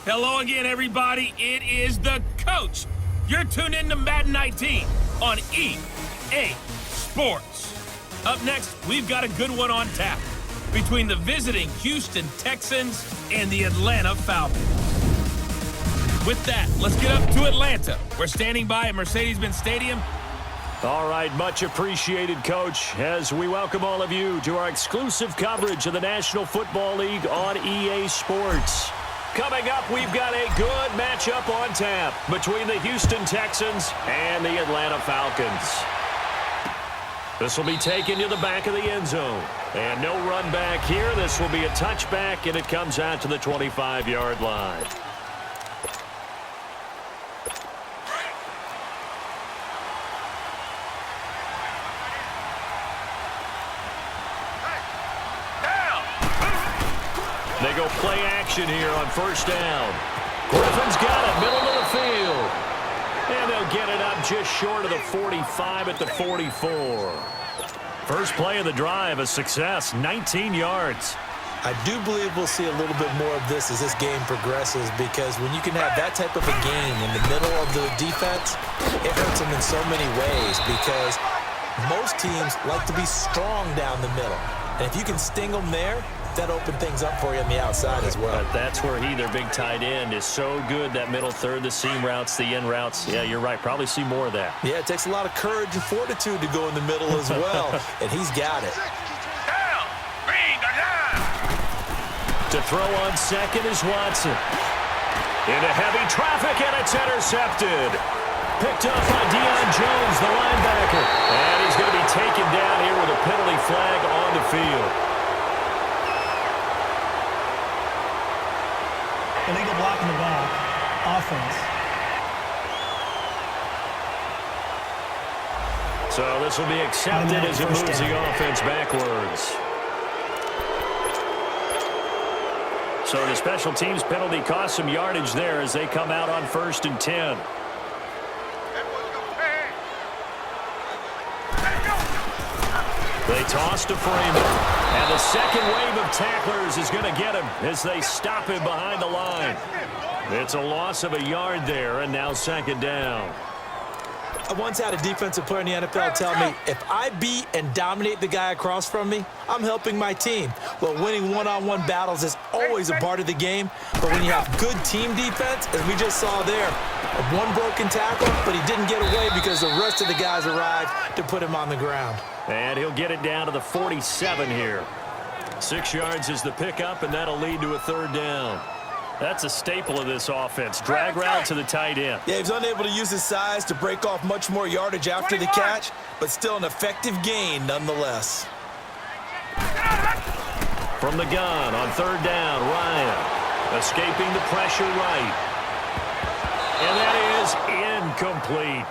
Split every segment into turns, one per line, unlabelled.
Hello again, everybody. It is the coach. You're tuned in to Madden 19 on EA Sports. Up next, we've got a good one on tap between the visiting Houston Texans and the Atlanta Falcons. With that, let's get up to Atlanta. We're standing by at Mercedes-Benz Stadium.
All right, much appreciated, Coach, as we welcome all of you to our exclusive coverage of the National Football League on EA Sports. Coming up, we've got a good matchup on tap between the Houston Texans and the Atlanta Falcons. This will be taken to the back of the end zone. And no run back here. This will be a touchback, and it comes out to the 25-yard line. They go play action here on first down. Griffin's got it, middle of the field. And they'll get it up just short of the 45 at the 44. First play of the drive, a success, 19 yards.
I do believe we'll see a little bit more of this as this game progresses, because when you can have that type of a gain in the middle of the defense, it hurts them in so many ways, because most teams like to be strong down the middle. And if you can sting them there, that open things up for you on the outside as well.
But that's where their big tight end, is so good, that middle third, the seam routes, the end routes. Yeah, you're right. Probably see more of that.
Yeah, it takes a lot of courage and fortitude to go in the middle as well, and he's got it.
To throw on second is Watson. Into heavy traffic, and it's intercepted. Picked up by Deion Jones, the linebacker. And he's going to be taken down here with a penalty flag on the field.
Illegal block in the back. Offense.
So this will be accepted as it moves the offense backwards. So the special teams penalty cost some yardage there as they come out on 1st and 10. They toss to Freeman. And the second wave of tacklers is going to get him as they stop him behind the line. It's a loss of a yard there, and now 2nd down.
I once had a defensive player in the NFL tell me, if I beat and dominate the guy across from me, I'm helping my team. Well, winning one-on-one battles is always a part of the game, but when you have good team defense, as we just saw there, one broken tackle, but he didn't get away because the rest of the guys arrived to put him on the ground.
And he'll get it down to the 47 here. 6 yards is the pickup, and that'll lead to a 3rd down. That's a staple of this offense. Drag route to the tight end.
Yeah, he was unable to use his size to break off much more yardage after the catch, but still an effective gain nonetheless.
From the gun on 3rd down, Ryan escaping the pressure right. And that is incomplete.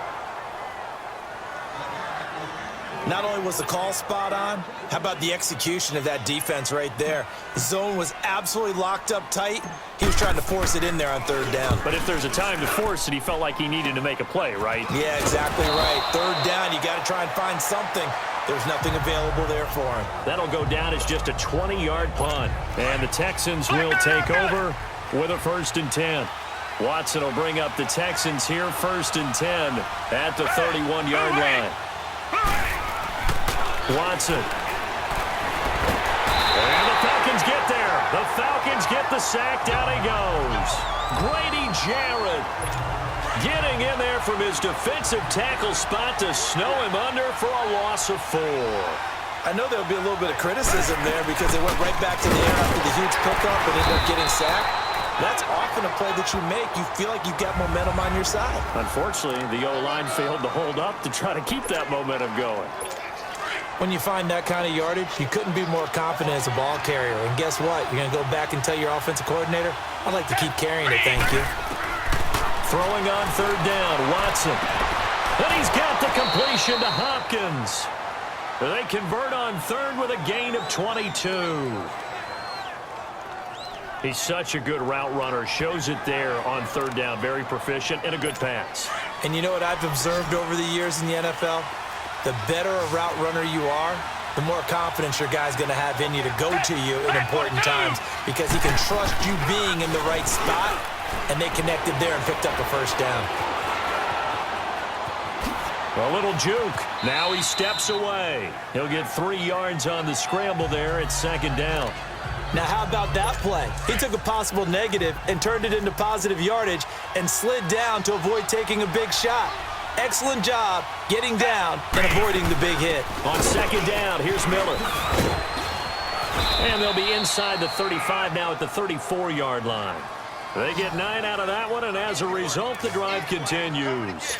Not only was the call spot on, how about the execution of that defense right there? The zone was absolutely locked up tight. He was trying to force it in there on 3rd down.
But if there's a time to force it, he felt like he needed to make a play, right?
Yeah, exactly right. 3rd down, you got to try and find something. There's nothing available there for him.
That'll go down as just a 20-yard punt. And the Texans will take over with a 1st and 10. Watson will bring up the Texans here, 1st and 10 at the 31-yard line. Watson. And the Falcons get there. The Falcons get the sack. Down he goes. Grady Jarrett getting in there from his defensive tackle spot to snow him under for a loss of 4.
I know there'll be a little bit of criticism there because they went right back to the air after the huge pickup and ended up getting sacked. That's often a play that you make. You feel like you've got momentum on your side.
Unfortunately, the O-line failed to hold up to try to keep that momentum going.
When you find that kind of yardage, you couldn't be more confident as a ball carrier. And guess what? You're going to go back and tell your offensive coordinator, I'd like to keep carrying it, thank you.
Throwing on 3rd down, Watson. And he's got the completion to Hopkins. They convert on 3rd with a gain of 22. He's such a good route runner. Shows it there on 3rd down. Very proficient and a good pass.
And you know what I've observed over the years in the NFL? The better a route runner you are, the more confidence your guy's going to have in you to go to you in important times, because he can trust you being in the right spot and they connected there and picked up a first down.
A little juke. Now he steps away. He'll get 3 yards on the scramble there at second down.
Now, how about that play? He took a possible negative and turned it into positive yardage and slid down to avoid taking a big shot. Excellent job getting down and avoiding the big hit.
On second down, here's Miller. And they'll be inside the 35 now at the 34-yard line. They get 9 out of that one, and as a result, the drive continues.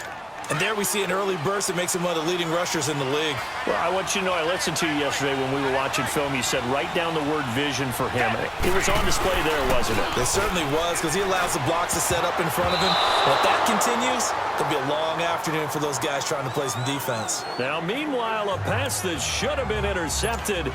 And there we see an early burst that makes him one of the leading rushers in the league.
Well, I want you to know, I listened to you yesterday when we were watching film. You said write down the word vision for him. It was on display there, wasn't it?
It certainly was, because he allows the blocks to set up in front of him. But if that continues, it'll be a long afternoon for those guys trying to play some defense.
Now, meanwhile, a pass that should have been intercepted,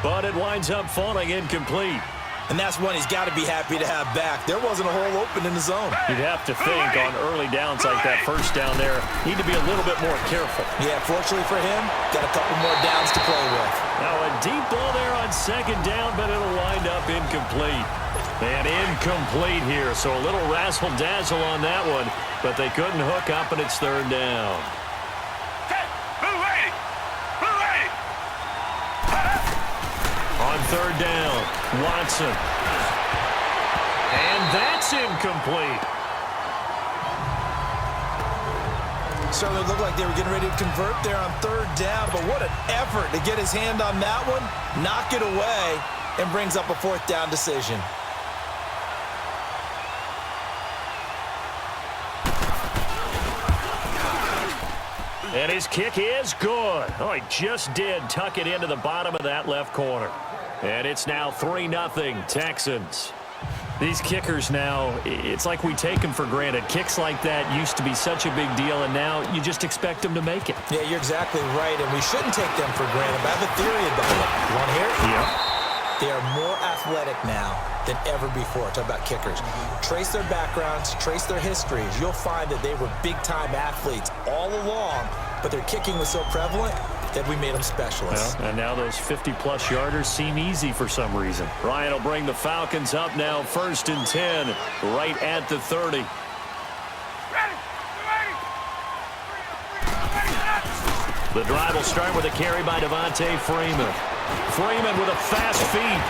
but it winds up falling incomplete.
And that's one he's got to be happy to have back. There wasn't a hole open in the zone.
You'd have to think on early downs like that first down there, need to be a little bit more careful.
Yeah, fortunately for him, got a couple more downs to play with.
Now a deep ball there on second down, but it'll wind up incomplete. And incomplete here, so a little razzle-dazzle on that one, but they couldn't hook up, and it's third down. On third down, Watson. And that's incomplete.
Certainly looked like they were getting ready to convert there on third down, but what an effort to get his hand on that one, knock it away, and brings up a fourth down decision.
And his kick is good. Oh, he just did tuck it into the bottom of that left corner. And it's now 3-0 Texans. These kickers now, it's like we take them for granted. Kicks like that used to be such a big deal, and now you just expect them to make it.
Yeah, you're exactly right, and we shouldn't take them for granted. But I have a theory about it. You want to hear it?
Yeah.
They are more athletic now than ever before. Talk about kickers. Trace their backgrounds, trace their histories. You'll find that they were big-time athletes all along, but their kicking was so prevalent that we made them specialists.
Well, and now those 50-plus yarders seem easy for some reason. Ryan will bring the Falcons up now, 1st and 10, right at the 30. The drive will start with a carry by Devontae Freeman. Freeman with a fast feet.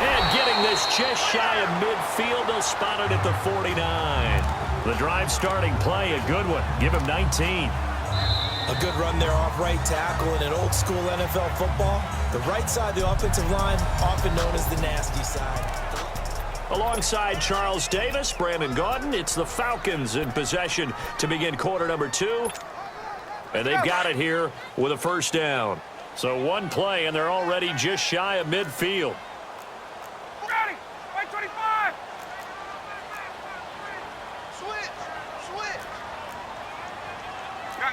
And getting this just shy of midfield, they'll spot it at the 49. The drive starting play, a good one. Give him 19.
A good run there off right tackle in an old-school NFL football. The right side of the offensive line, often known as the nasty side.
Alongside Charles Davis, Brandon Gaudin, it's the Falcons in possession to begin quarter number 2. And they've got it here with a first down. So one play, and they're already just shy of midfield.
Ready, 25. Switch.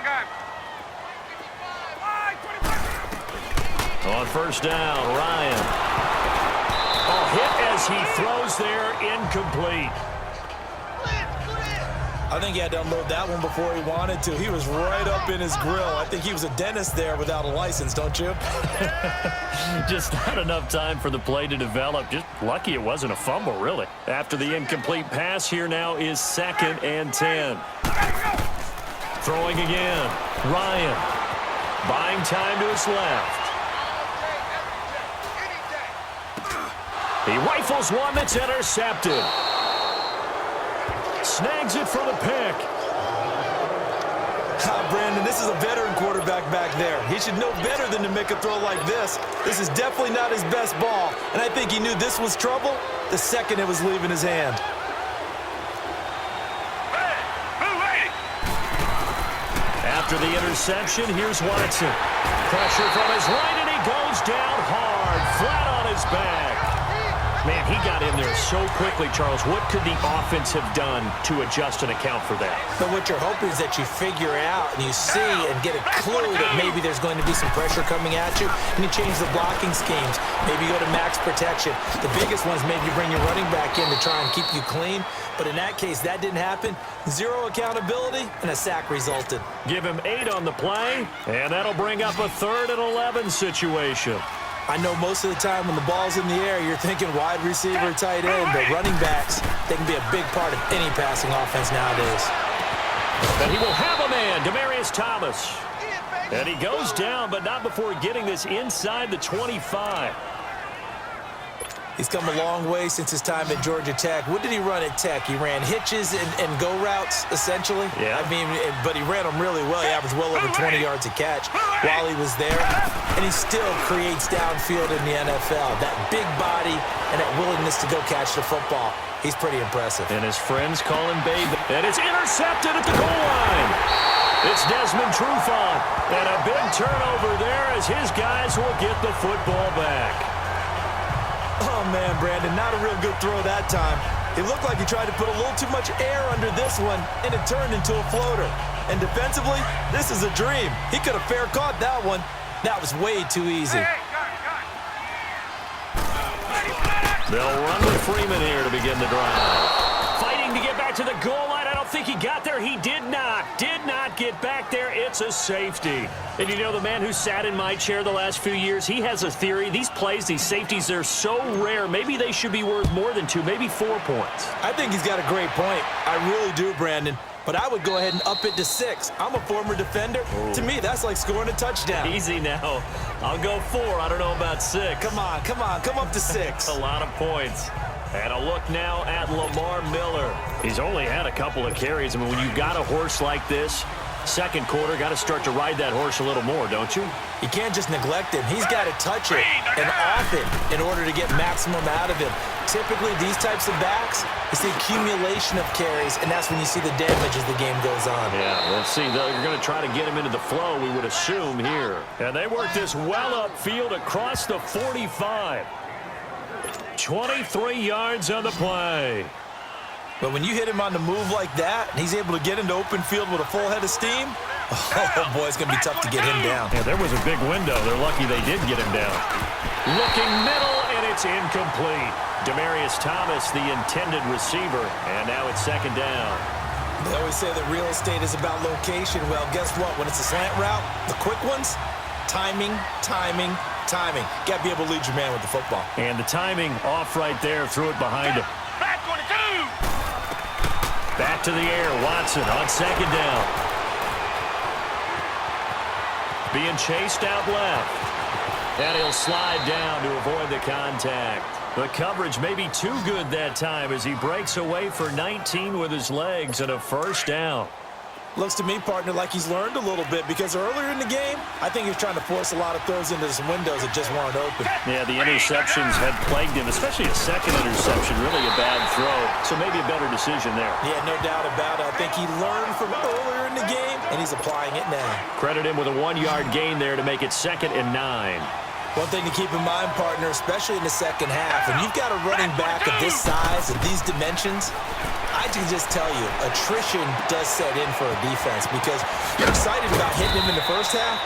Gun.
On first down, Ryan. Hit as he throws there, incomplete.
I think he had to unload that one before he wanted to. He was right up in his grill. I think he was a dentist there without a license, don't you?
Just not enough time for the play to develop. Just lucky it wasn't a fumble, really. After the incomplete pass, here now is 2nd and 10. Throwing again. Ryan. Buying time to his left. He rifles one that's intercepted. Snags it for the pick.
Brandon, this is a veteran quarterback back there. He should know better than to make a throw like this. This is definitely not his best ball, and I think he knew this was trouble the second it was leaving his hand.
After the interception, here's Watson. Pressure from his right, and he goes down hard, flat on his back. Man, he got in there so quickly, Charles. What could the offense have done to adjust and account for that?
But what you're hoping is that you figure out and you see and get a clue that maybe there's going to be some pressure coming at you, and you change the blocking schemes. Maybe you go to max protection. The biggest one is maybe you bring your running back in to try and keep you clean. But in that case, that didn't happen. Zero accountability, and a sack resulted.
Give him 8 on the play, and that'll bring up a 3rd and 11 situation.
I know most of the time when the ball's in the air, you're thinking wide receiver, tight end, but running backs, they can be a big part of any passing offense nowadays.
And he will have a man, Demaryius Thomas. And he goes down, but not before getting this inside the 25.
He's come a long way since his time at Georgia Tech. What did he run at Tech? He ran hitches and go routes, essentially.
Yeah.
I mean, but he ran them really well. He averaged well over 20 yards a catch while he was there. And he still creates downfield in the NFL. That big body and that willingness to go catch the football. He's pretty impressive.
And his friends call him Babe. And it's intercepted at the goal line. It's Desmond Trufant. And a big turnover there as his guys will get the football back.
Oh, man, Brandon, not a real good throw that time. It looked like he tried to put a little too much air under this one, and it turned into a floater. And defensively, this is a dream. He could have fair caught that one. That was way too easy.
They'll run with Freeman here to begin the drive. Fighting to get back to the goal line. I don't think he got there. He did not. Did not get back there. It's a safety. And you know, the man who sat in my chair the last few years, he has a theory. These plays, these safeties, they're so rare. Maybe they should be worth more than 2, maybe 4 points.
I think he's got a great point. I really do, Brandon. But I would go ahead and up it to 6. I'm a former defender.
Ooh.
To me, that's like scoring a touchdown.
Easy now. I'll go 4. I don't know about 6.
Come on. Come up to 6.
A lot of points. And a look now at Lamar Miller. He's only had a couple of carries. I mean, when you got a horse like this, second quarter, got to start to ride that horse a little more, don't you?
You can't just neglect him. He's got to touch it and off it in order to get maximum out of him. Typically, these types of backs, it's the accumulation of carries, and that's when you see the damage as the game goes on.
Yeah, we'll see. You're going to try to get him into the flow, we would assume here. And they work this well upfield across the 45. 23 yards on the play.
But when you hit him on the move like that, and he's able to get into open field with a full head of steam, oh, boy, it's going to be tough to get him down.
Yeah, there was a big window. They're lucky they did get him down. Looking middle, and it's incomplete. Demaryius Thomas, the intended receiver, and now it's second down.
They always say that real estate is about location. Well, guess what? When it's a slant route, the quick ones, timing. Got to be able to lead your man with the football.
And the timing off right there, threw it behind him. Back to the air, Watson on second down. Being chased out left. And he'll slide down to avoid the contact. The coverage may be too good that time as he breaks away for 19 with his legs and a first down.
Looks to me, partner, like he's learned a little bit because earlier in the game, I think he was trying to force a lot of throws into some windows that just weren't open.
Yeah, the interceptions had plagued him, especially a second interception, really a bad throw. So maybe a better decision there.
Yeah, no doubt about it. I think he learned from earlier in the game, and he's applying it now.
Credit him with a 1-yard gain there to make it 2nd and 9.
One thing to keep in mind, partner, especially in the second half, when you've got a running back of this size and these dimensions, I can just tell you, attrition does set in for a defense because you're excited about hitting him in the first half,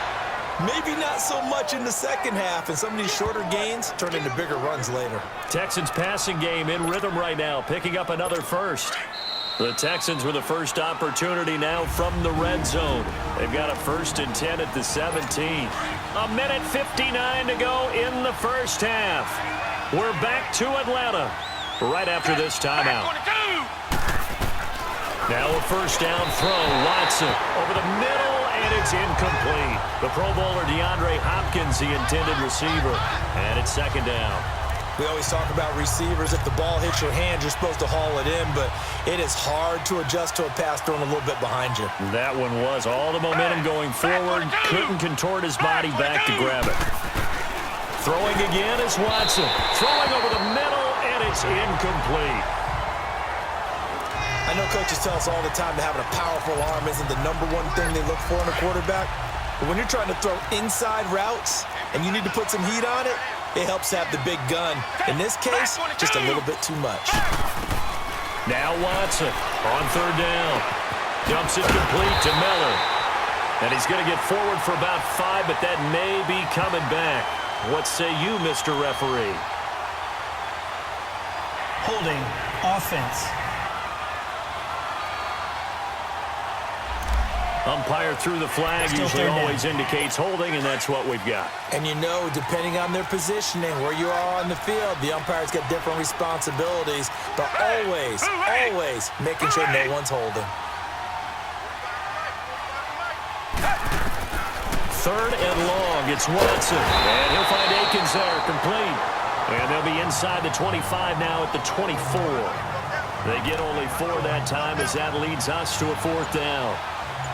maybe not so much in the second half, and some of these shorter gains turn into bigger runs later.
Texans passing game in rhythm right now, picking up another first. The Texans with the first opportunity now from the red zone. They've got a 1st and 10 at the 17. A minute 59 to go in the first half. We're back to Atlanta right after this timeout. Now a first down throw. Watson over the middle, and it's incomplete. The Pro Bowler DeAndre Hopkins, the intended receiver, and it's second down.
We always talk about receivers. If the ball hits your hand, you're supposed to haul it in, but it is hard to adjust to a pass thrown a little bit behind you.
That one was all the momentum going forward. Couldn't contort his body back to grab it. Throwing again is Watson. Throwing over the middle, and it's incomplete.
I know coaches tell us all the time that having a powerful arm isn't the #1 thing they look for in a quarterback. But when you're trying to throw inside routes and you need to put some heat on it, it helps to have the big gun. In this case, just a little bit too much.
Now Watson on 3rd down. Dumps it complete to Miller. And he's going to get forward for about 5, but that may be coming back. What say you, Mr. Referee?
Holding offense.
Umpire threw the flag, usually always indicates holding, and that's what we've got.
And you know, depending on their positioning, where you are on the field, the umpire's got different responsibilities, but always making sure no one's holding.
Third and long, it's Watson, and he'll find Akins there, complete. And they'll be inside the 25 now at the 24. They get only 4 that time as that leads us to a 4th down.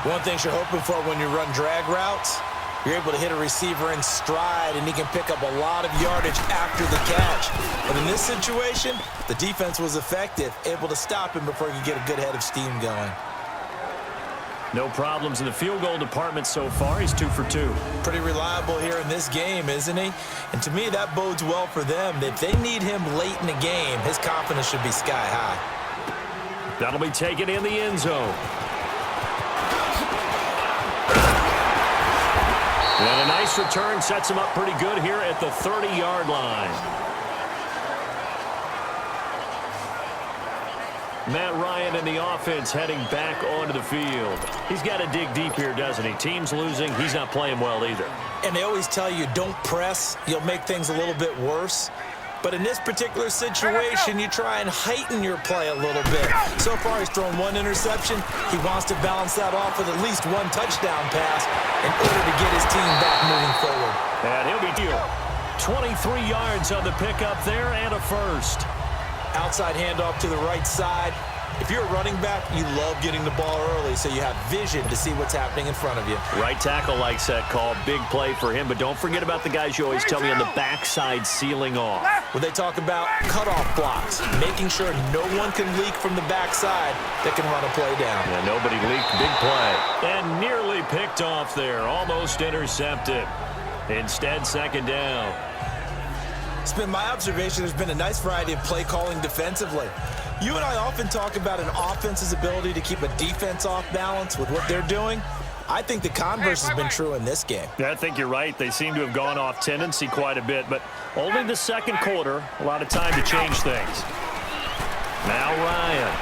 One thing you're hoping for when you run drag routes, you're able to hit a receiver in stride, and he can pick up a lot of yardage after the catch. But in this situation, the defense was effective, able to stop him before he could get a good head of steam going.
No problems in the field goal department so far. He's 2 for 2.
Pretty reliable here in this game, isn't he? And to me, that bodes well for them. If they need him late in the game, his confidence should be sky high.
That'll be taken in the end zone. And a nice return sets him up pretty good here at the 30-yard line. Matt Ryan and the offense heading back onto the field. He's got to dig deep here, doesn't he? Team's losing. He's not playing well either.
And they always tell you, don't press. You'll make things a little bit worse. But in this particular situation, you try and heighten your play a little bit. So far, he's thrown 1 interception. He wants to balance that off with at least 1 touchdown pass in order to get his team back moving forward.
And he'll be deal. 23 yards on the pickup there and a first.
Outside handoff to the right side. If you're a running back, you love getting the ball early so you have vision to see what's happening in front of you.
Right tackle likes that call. Big play for him, but don't forget about the guys you always tell me on the backside sealing off.
When they talk about cutoff blocks, making sure no one can leak from the backside that can run a play down.
Yeah, nobody leaked. Big play. And nearly picked off there. Almost intercepted. Instead, 2nd down.
It's been my observation there's been a nice variety of play calling defensively. You and I often talk about an offense's ability to keep a defense off balance with what they're doing. I think the converse has been true in this game.
Yeah, I think you're right. They seem to have gone off tendency quite a bit, but only the 2nd quarter, a lot of time to change things. Now Ryan.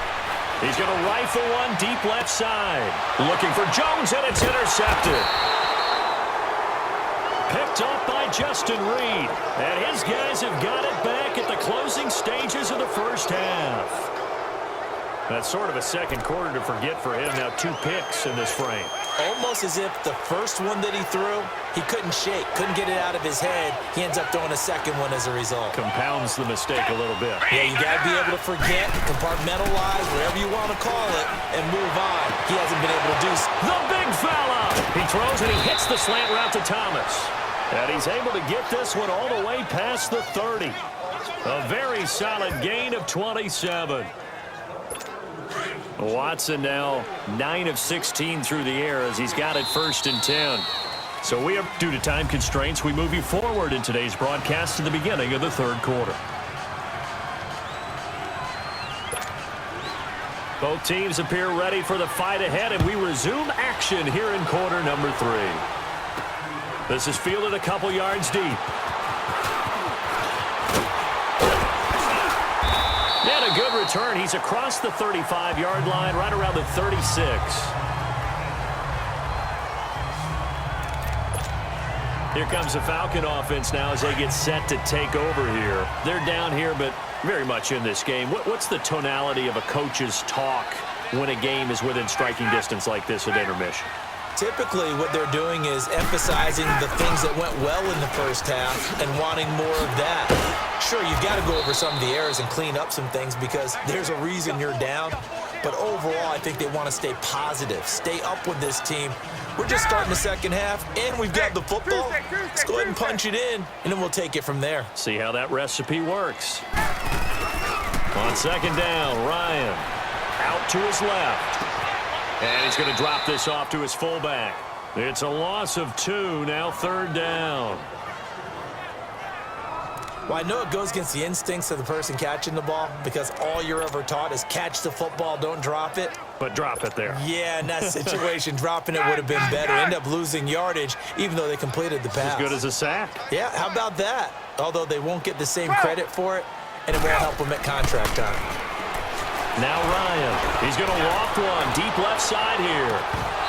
He's going to rifle one deep left side. Looking for Jones, and it's intercepted. Picked off by Justin Reed. And his guys have got it back at the closing stages of the first half. That's sort of a 2nd quarter to forget for him. Now 2 picks in this frame.
Almost as if the first one that he threw, he couldn't shake, couldn't get it out of his head. He ends up throwing a 2nd one as a result.
Compounds the mistake a little bit.
Yeah, you got to be able to forget, compartmentalize, whatever you want to call it, and move on. He hasn't been able to do so.
The big fella! He throws and he hits the slant route to Thomas. And he's able to get this one all the way past the 30. A very solid gain of 27. Watson now 9 of 16 through the air as he's got it 1st and 10. So we are, due to time constraints, we move you forward in today's broadcast to the beginning of the 3rd quarter. Both teams appear ready for the fight ahead, and we resume action here in quarter number 3. This is fielded a couple yards deep. And a good return. He's across the 35-yard line, right around the 36. Here comes the Falcon offense now as they get set to take over here. They're down here, but very much in this game. What's the tonality of a coach's talk when a game is within striking distance like this at intermission?
Typically, what they're doing is emphasizing the things that went well in the first half and wanting more of that. Sure, you've got to go over some of the errors and clean up some things because there's a reason you're down. But overall, I think they want to stay positive, stay up with this team. We're just starting the 2nd half, and we've got the football. Let's go ahead and punch it in, and then we'll take it from there.
See how that recipe works. On 2nd down, Ryan out to his left. And he's going to drop this off to his fullback. It's a loss of 2, now 3rd down.
Well, I know it goes against the instincts of the person catching the ball because all you're ever taught is catch the football, don't drop it.
But drop it there.
Yeah, in that situation, dropping it would have been better. End up losing yardage, even though they completed the pass.
As good as a sack.
Yeah, how about that? Although they won't get the same credit for it, and it won't help them at contract time.
Now Ryan. He's going to loft one deep left side here.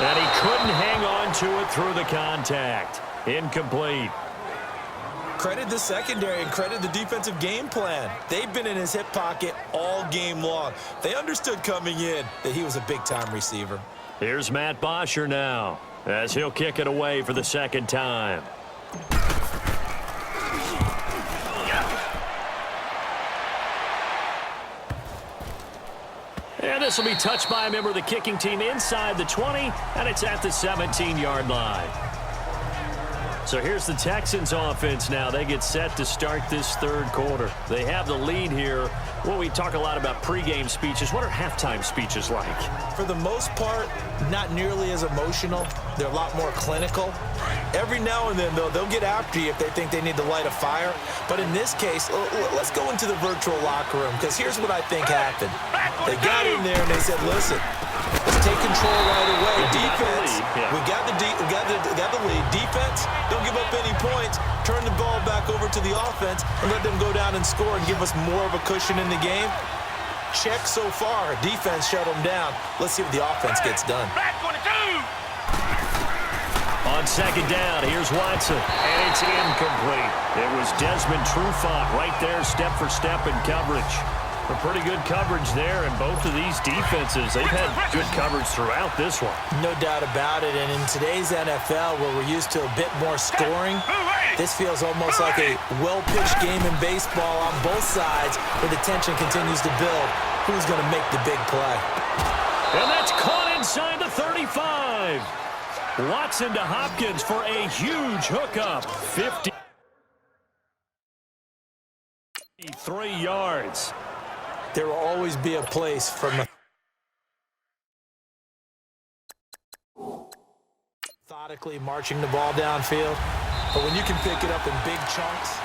And he couldn't hang on to it through the contact. Incomplete.
Credit the secondary and credit the defensive game plan. They've been in his hip pocket all game long. They understood coming in that he was a big-time receiver.
Here's Matt Bosher now, as he'll kick it away for the second time. And this will be touched by a member of the kicking team inside the 20, and it's at the 17-yard line. So here's the Texans offense now. They get set to start this third quarter. They have the lead here. Well, we talk a lot about pregame speeches. What are halftime speeches like?
For the most part, not nearly as emotional. They're a lot more clinical. Every now and then, though, they'll get after you if they think they need to light a fire. But in this case, let's go into the virtual locker room, because here's what I think happened. They got in there and they said, listen, let's take control right away. Defense, we got the lead. Defense, don't give up any points. Turn the ball back over to the offense and let them go down and score and give us more of a cushion in the game. Check so far. Defense shut them down. Let's see what the offense gets done.
On second down, here's Watson, and it's incomplete. It was Desmond Trufant right there, step for step in coverage. A pretty good coverage there, and both of these defenses, they've had good coverage throughout this one.
No doubt about it, and in today's NFL, where we're used to a bit more scoring, this feels almost like a well-pitched game in baseball on both sides, where the tension continues to build. Who's going to make the big play?
And that's caught inside the 35. Watson to Hopkins for a huge hookup. 53 yards.
There will always be a place for methodically marching the ball downfield, but when you can pick it up in big chunks.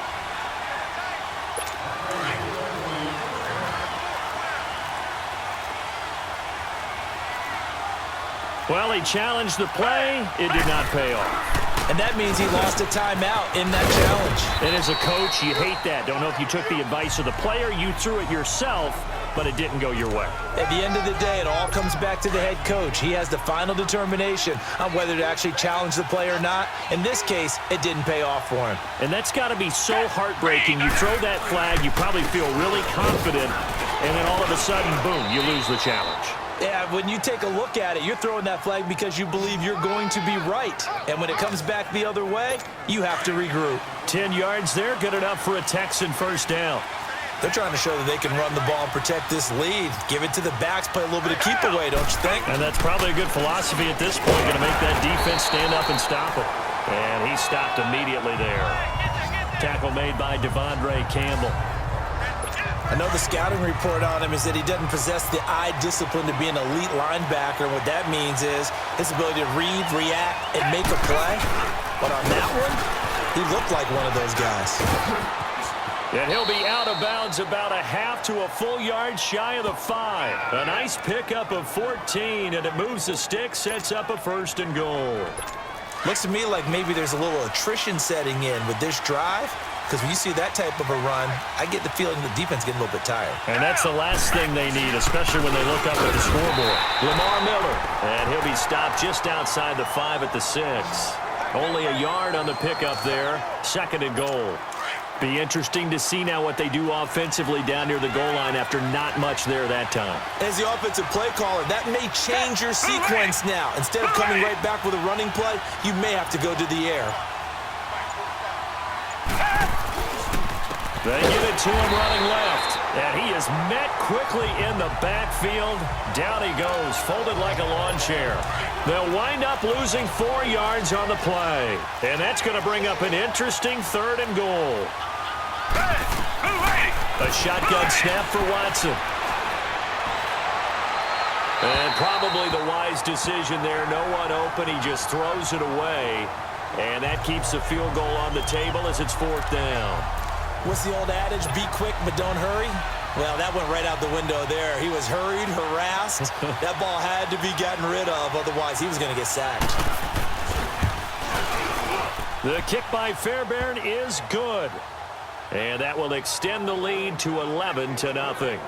Well, he challenged the play. It did not pay off.
And that means he lost a timeout in that challenge.
And as a coach, you hate that. Don't know if you took the advice of the player, you threw it yourself, but it didn't go your way.
At the end of the day, it all comes back to the head coach. He has the final determination on whether to actually challenge the play or not. In this case, it didn't pay off for him.
And that's got to be so heartbreaking. You throw that flag, you probably feel really confident, and then all of a sudden, boom, you lose the challenge.
Yeah, when you take a look at it, you're throwing that flag because you believe you're going to be right. And when it comes back the other way, you have to regroup.
10 yards there, good enough for a Texan first down.
They're trying to show that they can run the ball and protect this lead. Give it to the backs, play a little bit of keep away, don't you think?
And that's probably a good philosophy at this point, going to make that defense stand up and stop it. And he stopped immediately there. Tackle made by Devondre Campbell.
I know the scouting report on him is that he doesn't possess the eye discipline to be an elite linebacker. What that means is his ability to read, react, and make a play. But on that one, he looked like one of those guys.
And he'll be out of bounds about a half to a full yard shy of the 5. A nice pickup of 14, and it moves the stick, sets up a first and goal.
Looks to me like maybe there's a little attrition setting in with this drive. Because when you see that type of a run, I get the feeling the defense getting a little bit tired.
And that's the last thing they need, especially when they look up at the scoreboard. Lamar Miller, and he'll be stopped just outside the 5 at the 6. Only a yard on the pickup there, second and goal. Be interesting to see now what they do offensively down near the goal line after not much there that time.
As the offensive play caller, that may change your sequence now. Instead of coming right back with a running play, you may have to go to the air.
They give it to him running left, and he is met quickly in the backfield. Down he goes, folded like a lawn chair. They'll wind up losing 4 yards on the play, and that's going to bring up an interesting third and goal. A shotgun snap for Watson. And probably the wise decision there. No one open. He just throws it away, and that keeps the field goal on the table as it's 4th down.
What's the old adage? Be quick, but don't hurry. Well, that went right out the window there. He was hurried, harassed. That ball had to be gotten rid of, otherwise he was going to get sacked.
The kick by Fairbairn is good. And that will extend the lead to 11-0.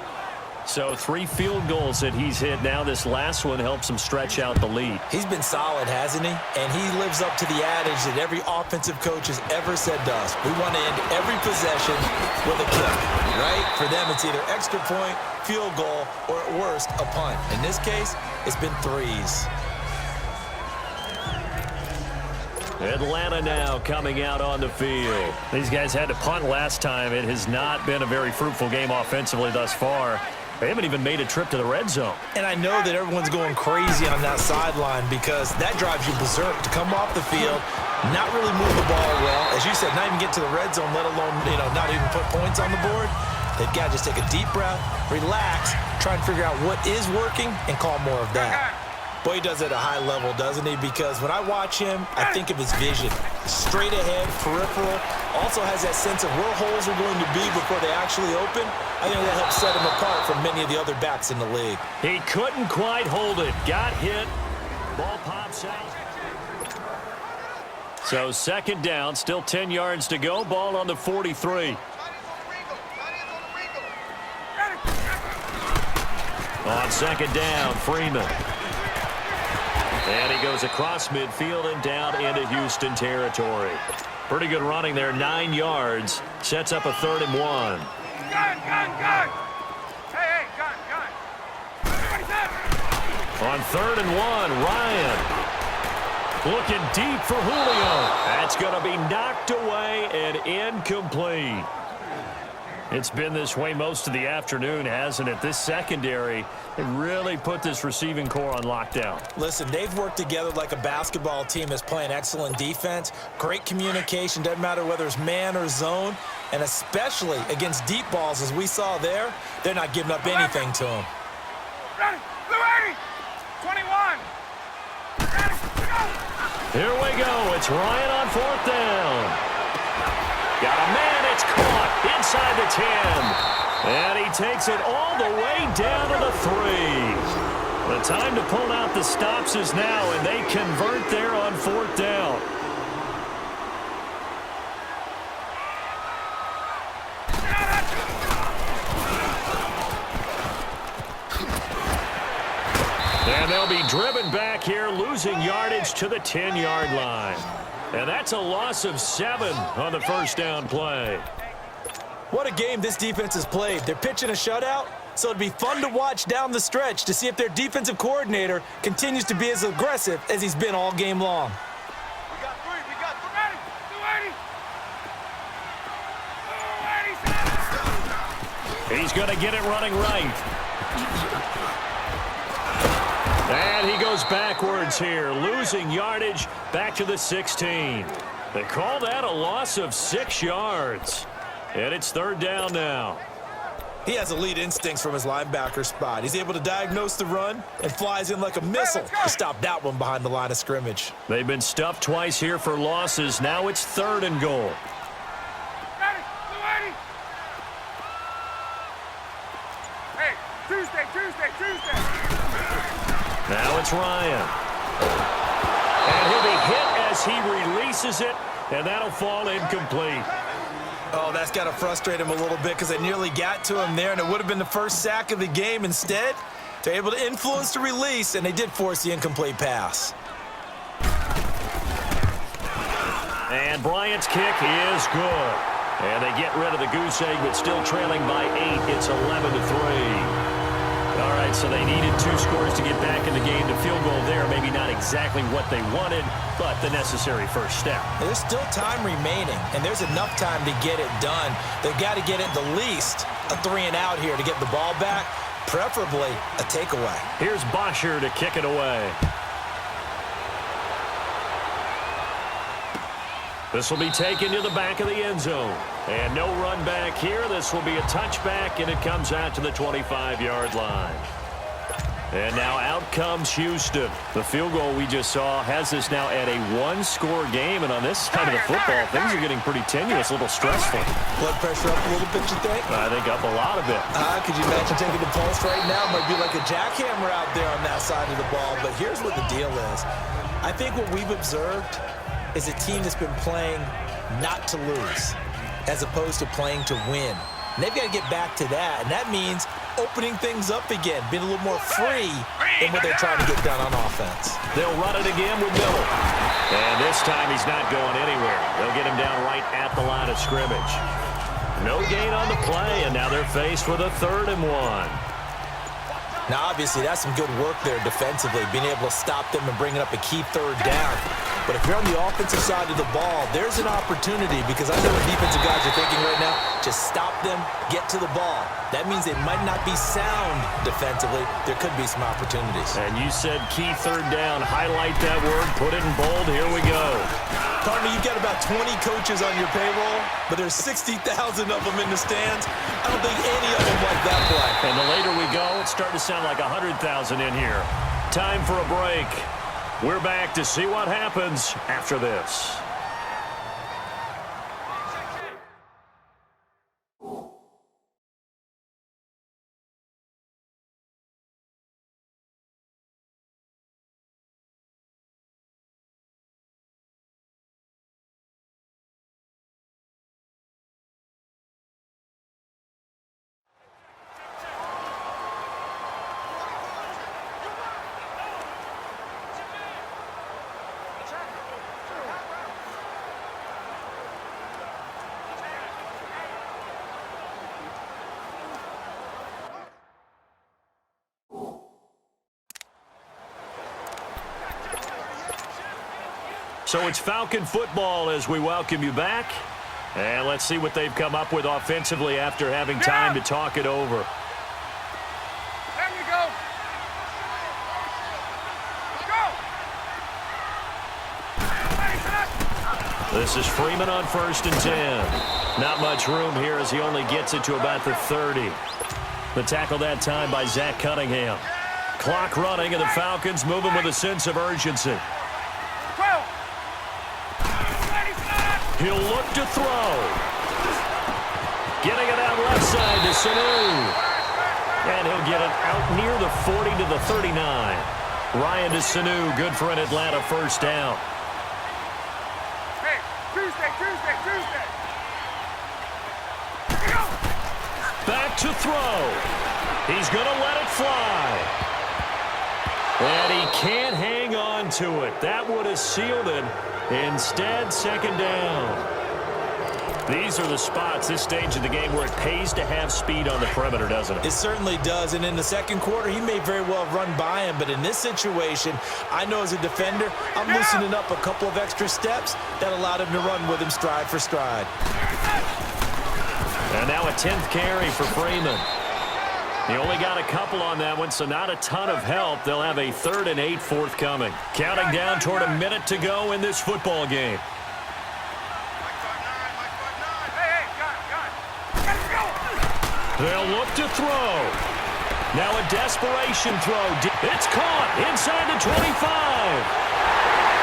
So 3 field goals that he's hit now. This last one helps him stretch out the lead.
He's been solid, hasn't he? And he lives up to the adage that every offensive coach has ever said to us. We want to end every possession with a kick, right? For them, it's either extra point, field goal, or at worst, a punt. In this case, it's been 3s.
Atlanta now coming out on the field. These guys had to punt last time. It has not been a very fruitful game offensively thus far. They haven't even made a trip to the red zone.
And I know that everyone's going crazy on that sideline because that drives you berserk to come off the field, not really move the ball well. As you said, not even get to the red zone, let alone, not even put points on the board. They've got to just take a deep breath, relax, try and figure out what is working, and call more of that. Boy, he does it at a high level, doesn't he? Because when I watch him, I think of his vision. Straight ahead, peripheral. Also has that sense of where holes are going to be before they actually open. I think that helps set him apart from many of the other backs in the league.
He couldn't quite hold it. Got hit. Ball pops out. So 2nd down, still 10 yards to go. Ball on the 43. On 2nd down, Freeman. And he goes across midfield and down into Houston territory. Pretty good running there, 9 yards. Sets up a 3rd and 1.
Gun! Hey, gun!
On 3rd and 1, Ryan. Looking deep for Julio. That's going to be knocked away and incomplete. It's been this way most of the afternoon, hasn't it? This secondary, they really put this receiving core on lockdown.
Listen, they've worked together like a basketball team that's playing excellent defense. Great communication, doesn't matter whether it's man or zone. And especially against deep balls, as we saw there, they're not giving up anything to them.
Ready! Blue 80! 21! Ready! Go!
Here we go. It's Ryan on 4th down. Got a man, it's caught inside the 10. And he takes it all the way down to the 3. The time to pull out the stops is now, and they convert there on 4th down. And they'll be driven back here, losing yardage to the 10-yard line. And that's a loss of 7 on the 1st down play.
What a game this defense has played. They're pitching a shutout, so it'd be fun to watch down the stretch to see if their defensive coordinator continues to be as aggressive as he's been all game long.
We got 3, ready! Blue 80!
He's going to get it running right. And he goes backwards here, losing yardage back to the 16. They call that a loss of 6 yards. And it's 3rd down now.
He has elite instincts from his linebacker spot. He's able to diagnose the run and flies in like a missile to stop that one behind the line of scrimmage.
They've been stuffed twice here for losses. Now it's 3rd and goal.
Ready! Blue 80! Hey, Tuesday!
Now it's Ryan. And he'll be hit as he releases it, and that'll fall incomplete.
Oh, that's got to frustrate him a little bit because they nearly got to him there, and it would have been the first sack of the game. Instead, they're able to influence the release, and they did force the incomplete pass.
And Bryant's kick is good. And they get rid of the goose egg, but still trailing by 8. It's 11-3. All right, so they needed 2 scores to get back in the game. The field goal there, maybe not exactly what they wanted, but the necessary first step.
There's still time remaining, and there's enough time to get it done. They've got to get at the least a 3 and out here to get the ball back, preferably a takeaway.
Here's Bosher to kick it away. This will be taken to the back of the end zone. And no run back here. This will be a touchback, and it comes out to the 25-yard line. And now out comes Houston. The field goal we just saw has this now at a 1-score game. And on this side of the football, things are getting pretty tenuous, a little stressful.
Blood pressure up a little bit, you think?
I think up a lot of it.
Could you imagine taking the pulse right now? Might be like a jackhammer out there on that side of the ball. But here's what the deal is. I think what we've observed is a team that's been playing not to lose as opposed to playing to win. And they've got to get back to that. And that means opening things up again, being a little more free in what they're trying to get done on offense.
They'll run it again with Miller. And this time he's not going anywhere. They'll get him down right at the line of scrimmage. No gain on the play, and now they're faced with a 3rd and 1.
Now, obviously, that's some good work there defensively, being able to stop them and bringing up a key 3rd down. But if you're on the offensive side of the ball, there's an opportunity, because I know what defensive guys are thinking right now. Just stop them, get to the ball. That means they might not be sound defensively. There could be some opportunities.
And you said key 3rd down. Highlight that word. Put it in bold. Here we go.
Partner, you've got about 20 coaches on your payroll, but there's 60,000 of them in the stands. I don't think any of them like that play.
And the later we go, it's starting to sound like 100,000 in here. Time for a break. We're back to see what happens after this. So it's Falcon football as we welcome you back. And let's see what they've come up with offensively after having time to talk it over.
There you go. Go.
This is Freeman on 1st and 10. Not much room here as he only gets it to about the 30. The tackle that time by Zach Cunningham. Clock running, and the Falcons moving with a sense of urgency. He'll look to throw. Getting it out left side to Sanu. And he'll get it out near the 40 to the 39. Ryan to Sanu, good for an Atlanta 1st down.
Hey, Tuesday.
Back to throw. He's going to let it fly. And he can't hang on to it. That would have sealed it. Instead, 2nd down. These are the spots, this stage of the game, where it pays to have speed on the perimeter, doesn't it?
It certainly does, and in the 2nd quarter, he may very well have run by him, but in this situation, I know as a defender, I'm loosening up a couple of extra steps that allowed him to run with him stride for stride.
And now a 10th carry for Freeman. He only got a couple on that one, so not a ton of help. They'll have a 3rd and 8 forthcoming. Counting down toward a minute to go in this football game. They'll look to throw. Now a desperation throw. It's caught inside the 25.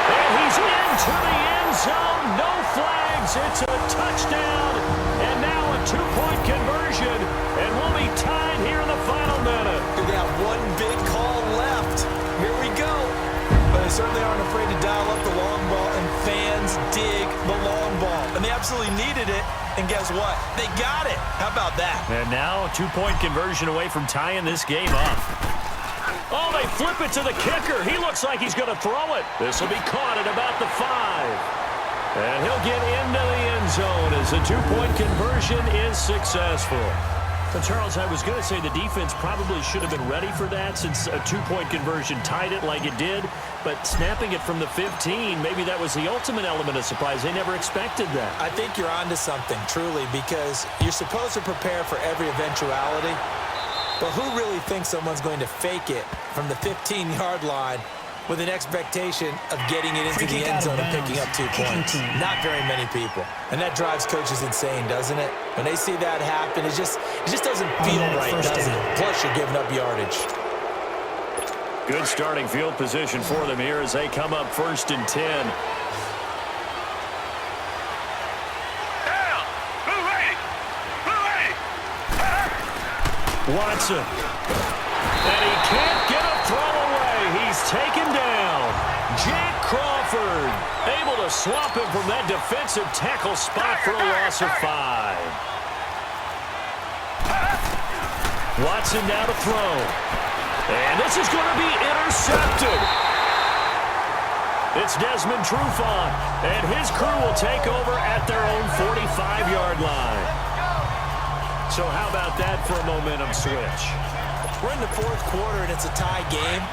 And he's into the end zone. No flags. It's a touchdown. And now a 2-point conversion. And we'll be tied here in the final minute.
They got one big call left. Here we go. But they certainly aren't afraid to dial up the long ball, and fans dig the long ball. And they absolutely needed it. And guess what? They got it. How about that?
And now a 2-point conversion away from tying this game up. Oh, they flip it to the kicker. He looks like he's going to throw it. This will be caught at about the 5. And he'll get into the end zone as the 2-point conversion is successful. But Charles, I was going to say the defense probably should have been ready for that since a 2-point conversion tied it like it did. But snapping it from the 15, maybe that was the ultimate element of surprise. They never expected that.
I think you're onto something, truly, because you're supposed to prepare for every eventuality. But who really thinks someone's going to fake it from the 15-yard line with an expectation of getting it into the end zone and picking up 2 points? Not very many people. And that drives coaches insane, doesn't it? When they see that happen, it just doesn't feel right, does it? Plus, you're giving up yardage.
Good starting field position for them here as they come up 1st and 10. Watson. And he can't get a throw away. He's taken down. Jack Crawford able to swap him from that defensive tackle spot for a loss of 5. Watson now to throw. And this is going to be intercepted. It's Desmond Trufant, and his crew will take over at their own 45-yard line. So how about that for a momentum switch?
We're in the fourth quarter, and it's a tie game.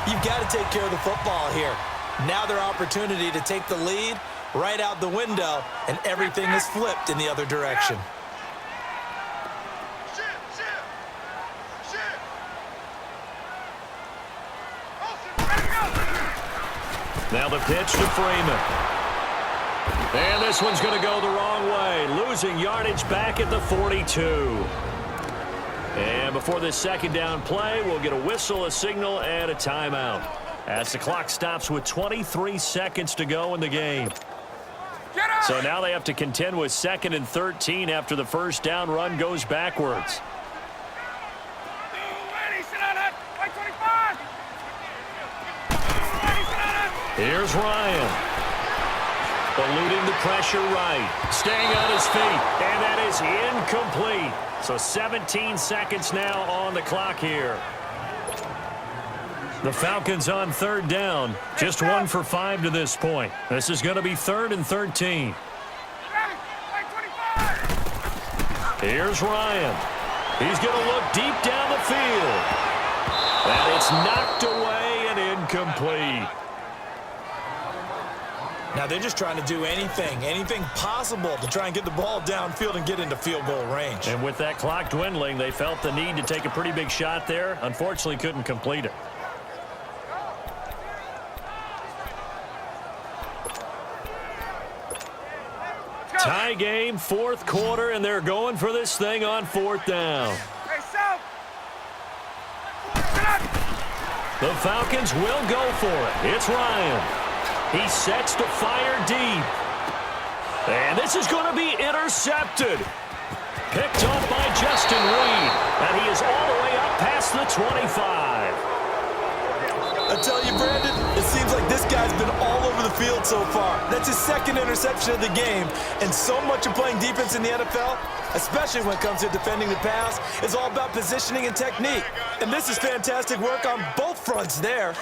You've got to take care of the football here. Now their opportunity to take the lead right out the window, and everything is flipped in the other direction.
Now the pitch to Freeman. And this one's going to go the wrong way, losing yardage back at the 42. And before this second down play, we'll get a whistle, a signal, and a timeout, as the clock stops with 23 seconds to go in the game. So now they have to contend with 2nd and 13 after the first down run goes backwards. Here's Ryan. Eluding the pressure right. Staying on his feet. And that is incomplete. So 17 seconds now on the clock here. The Falcons on 3rd down. Just 1 for 5 to this point. This is going to be 3rd and 13. Here's Ryan. He's going to look deep down the field. And it's knocked away and incomplete.
Now they're just trying to do anything possible to try and get the ball downfield and get into field goal range.
And with that clock dwindling, they felt the need to take a pretty big shot there. Unfortunately, couldn't complete it. Tie game, 4th quarter, and they're going for this thing on 4th down. The Falcons will go for it. It's Ryan. He sets to fire deep. And this is going to be intercepted. Picked up by Justin Reed. And he is all the way up past the 25.
I tell you, Brandon, it seems like this guy's been all over the field so far. That's his 2nd interception of the game. And so much of playing defense in the NFL, especially when it comes to defending the pass, is all about positioning and technique. And this is fantastic work on both fronts there.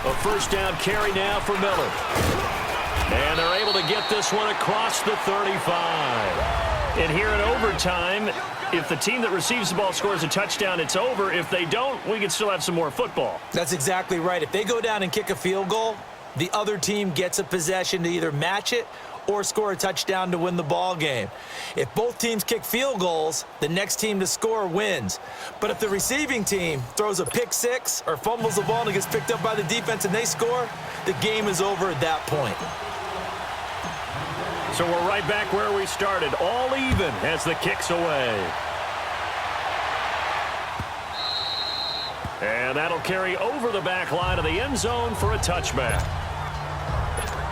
A first down carry now for Miller. And they're able to get this one across the 35. And here in overtime, if the team that receives the ball scores a touchdown, it's over. If they don't, we can still have some more football.
That's exactly right. If they go down and kick a field goal, the other team gets a possession to either match it or score a touchdown to win the ball game. If both teams kick field goals, the next team to score wins. But if the receiving team throws a pick six or fumbles the ball and it gets picked up by the defense and they score, the game is over at that point.
So we're right back where we started, all even as the kick's away. And that'll carry over the back line of the end zone for a touchback.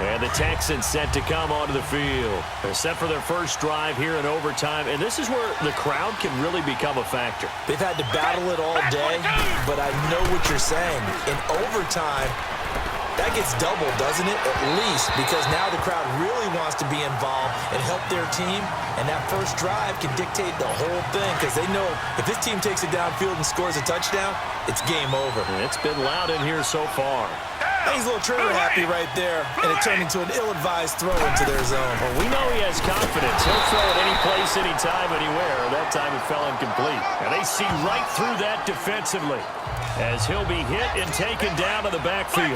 And the Texans set to come onto the field. They're set for their first drive here in overtime, and this is where the crowd can really become a factor.
They've had to battle it all day, but I know what you're saying. In overtime, that gets doubled, doesn't it? At least, because now the crowd really wants to be involved and help their team, and that first drive can dictate the whole thing because they know if this team takes it downfield and scores a touchdown, it's game over.
And it's been loud in here so far.
He's a little trigger happy right there, and it turned into an ill-advised throw into their zone.
Well, we know he has confidence. He'll throw it any place, anytime, anywhere. That time it fell incomplete. And they see right through that defensively as he'll be hit and taken down to the backfield.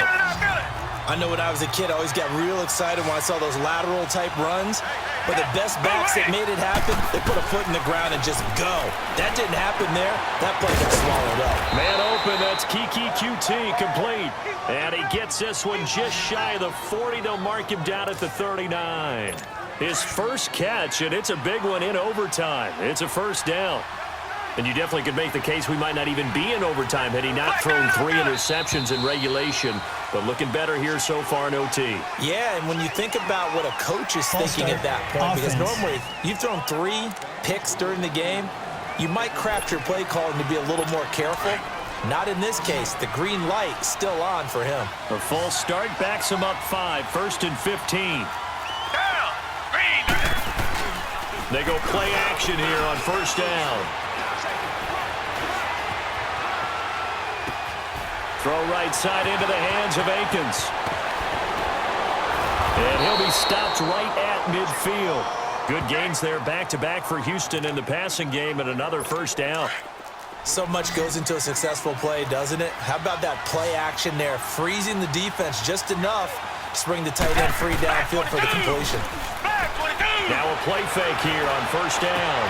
I know when I was a kid, I always got real excited when I saw those lateral-type runs. But the best backs that made it happen, they put a foot in the ground and just go. That didn't happen there. That play got swallowed up.
Man open, that's Kiki QT, complete. And he gets this one just shy of the 40. They'll mark him down at the 39. His first catch, and it's a big one in overtime. It's a first down. And you definitely could make the case we might not even be in overtime had he not thrown 3 interceptions in regulation. But looking better here so far in OT.
Yeah, and when you think about what a coach is thinking at that point, because normally you've thrown 3 picks during the game, you might craft your play calling to be a little more careful. Not in this case. The green light still on for him.
A false start backs him up 5, 1st and 15.
Down. Green.
They go play action here on 1st down. Throw right side into the hands of Akins. And he'll be stopped right at midfield. Good gains there back-to-back for Houston in the passing game and another 1st down.
So much goes into a successful play, doesn't it? How about that play action there? Freezing the defense just enough to bring the tight end free downfield for the completion.
Now a play fake here on 1st down.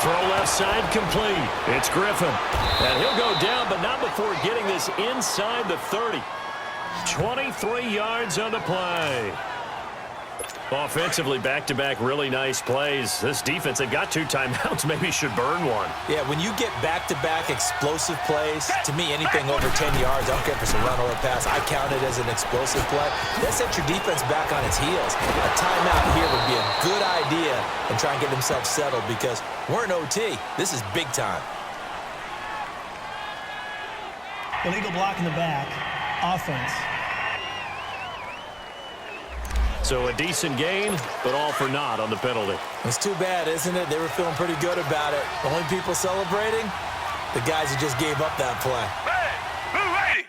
Throw left side complete. It's Griffin. And he'll go down, but not before getting this inside the 30. 23 yards on the play. Offensively, back-to-back really nice plays. This defense, they've got 2 timeouts, maybe should burn one.
Yeah, when you get back-to-back explosive plays, to me, anything over 10 yards, I don't care if it's a run or a pass, I count it as an explosive play. That sets your defense back on its heels. A timeout here would be a good idea and try and get themselves settled because we're in OT. This is big time.
Illegal block in the back. Offense.
So a decent gain, but all for naught on the penalty.
It's too bad, isn't it? They were feeling pretty good about it. The only people celebrating, the guys who just gave up that play.
Hey, move ready.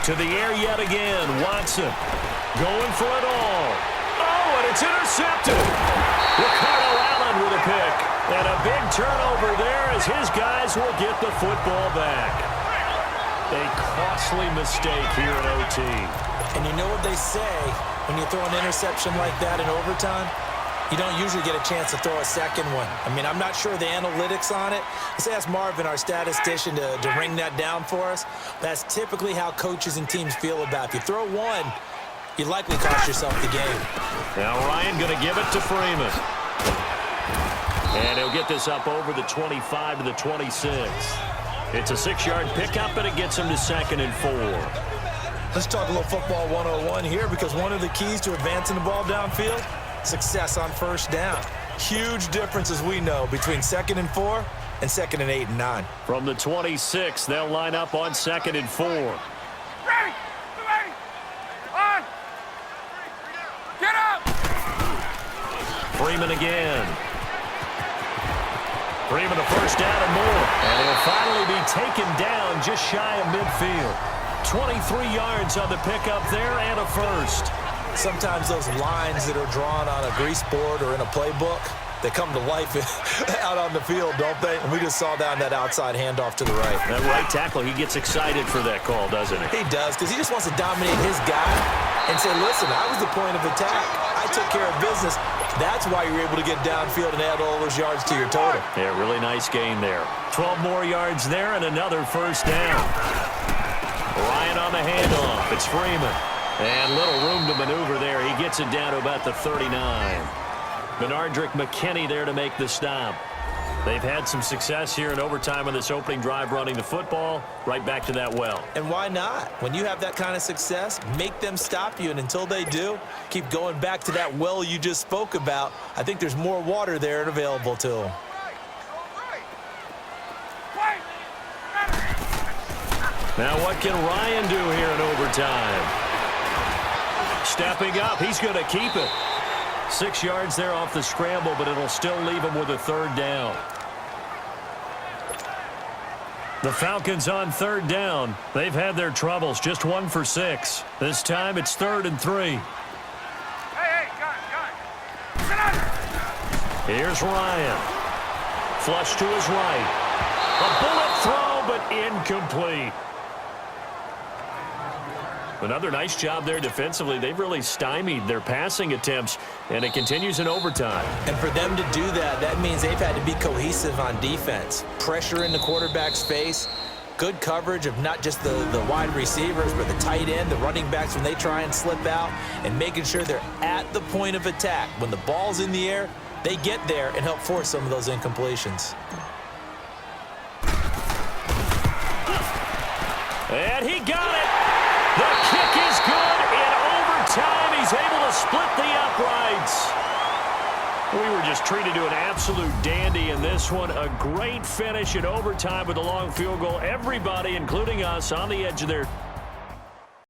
To the air yet again, Watson going for it all. Oh, and it's intercepted. Ricardo Allen with a pick. And a big turnover there as his guys will get the football back. A costly mistake here in OT.
And you know what they say when you throw an interception like that in overtime? You don't usually get a chance to throw a second one. I mean, I'm not sure the analytics on it. Let's ask Marvin, our statistician, to ring that down for us. That's typically how coaches and teams feel about it. If you throw one, you likely cost yourself the game.
Now Ryan going to give it to Freeman. And he'll get this up over the 25 to the 26. It's a 6-yard pickup, and it gets him to 2nd and 4.
Let's talk a little football 101 here because one of the keys to advancing the ball downfield, success on 1st down. Huge difference, as we know, between 2nd and 4 and 2nd and 8 and 9.
From the 26, they'll line up on 2nd and 4.
Ready. Ready. On. Get up.
Freeman again. Freeman a 1st down and more. And he'll finally be taken down just shy of midfield. 23 yards on the pickup there and a 1st.
Sometimes those lines that are drawn on a grease board or in a playbook, they come to life out on the field, don't they? And we just saw that on that outside handoff to the right.
That right tackle, he gets excited for that call, doesn't he?
He does, because he just wants to dominate his guy and say, listen, I was the point of attack. I took care of business. That's why you're able to get downfield and add all those yards to your total.
Yeah, really nice gain there. 12 more yards there and another 1st down. Ryan on the handoff. It's Freeman. And little room to maneuver there. He gets it down to about the 39. Benardrick McKinney there to make the stop. They've had some success here in overtime on this opening drive running the football. Right back to that well.
And why not? When you have that kind of success, make them stop you. And until they do, keep going back to that well you just spoke about. I think there's more water there and available to them.
Now what can Ryan do here in overtime? Stepping up, he's going to keep it. 6 yards there off the scramble, but it'll still leave him with a 3rd down. The Falcons on 3rd down. They've had their troubles, just 1 for 6. This time it's 3rd and 3.
Hey, got it. Get out.
Here's Ryan. Flush to his right. A bullet throw, but incomplete. Another nice job there defensively. They've really stymied their passing attempts, and it continues in overtime.
And for them to do that, that means they've had to be cohesive on defense. Pressure in the quarterback's face, good coverage of not just the wide receivers, but the tight end, the running backs when they try and slip out, and making sure they're at the point of attack. When the ball's in the air, they get there and help force some of those incompletions.
And he got it. The kick is good. In overtime, he's able to split the uprights. We were just treated to an absolute dandy in this one. A great finish in overtime with a long field goal. Everybody, including us, on the edge of their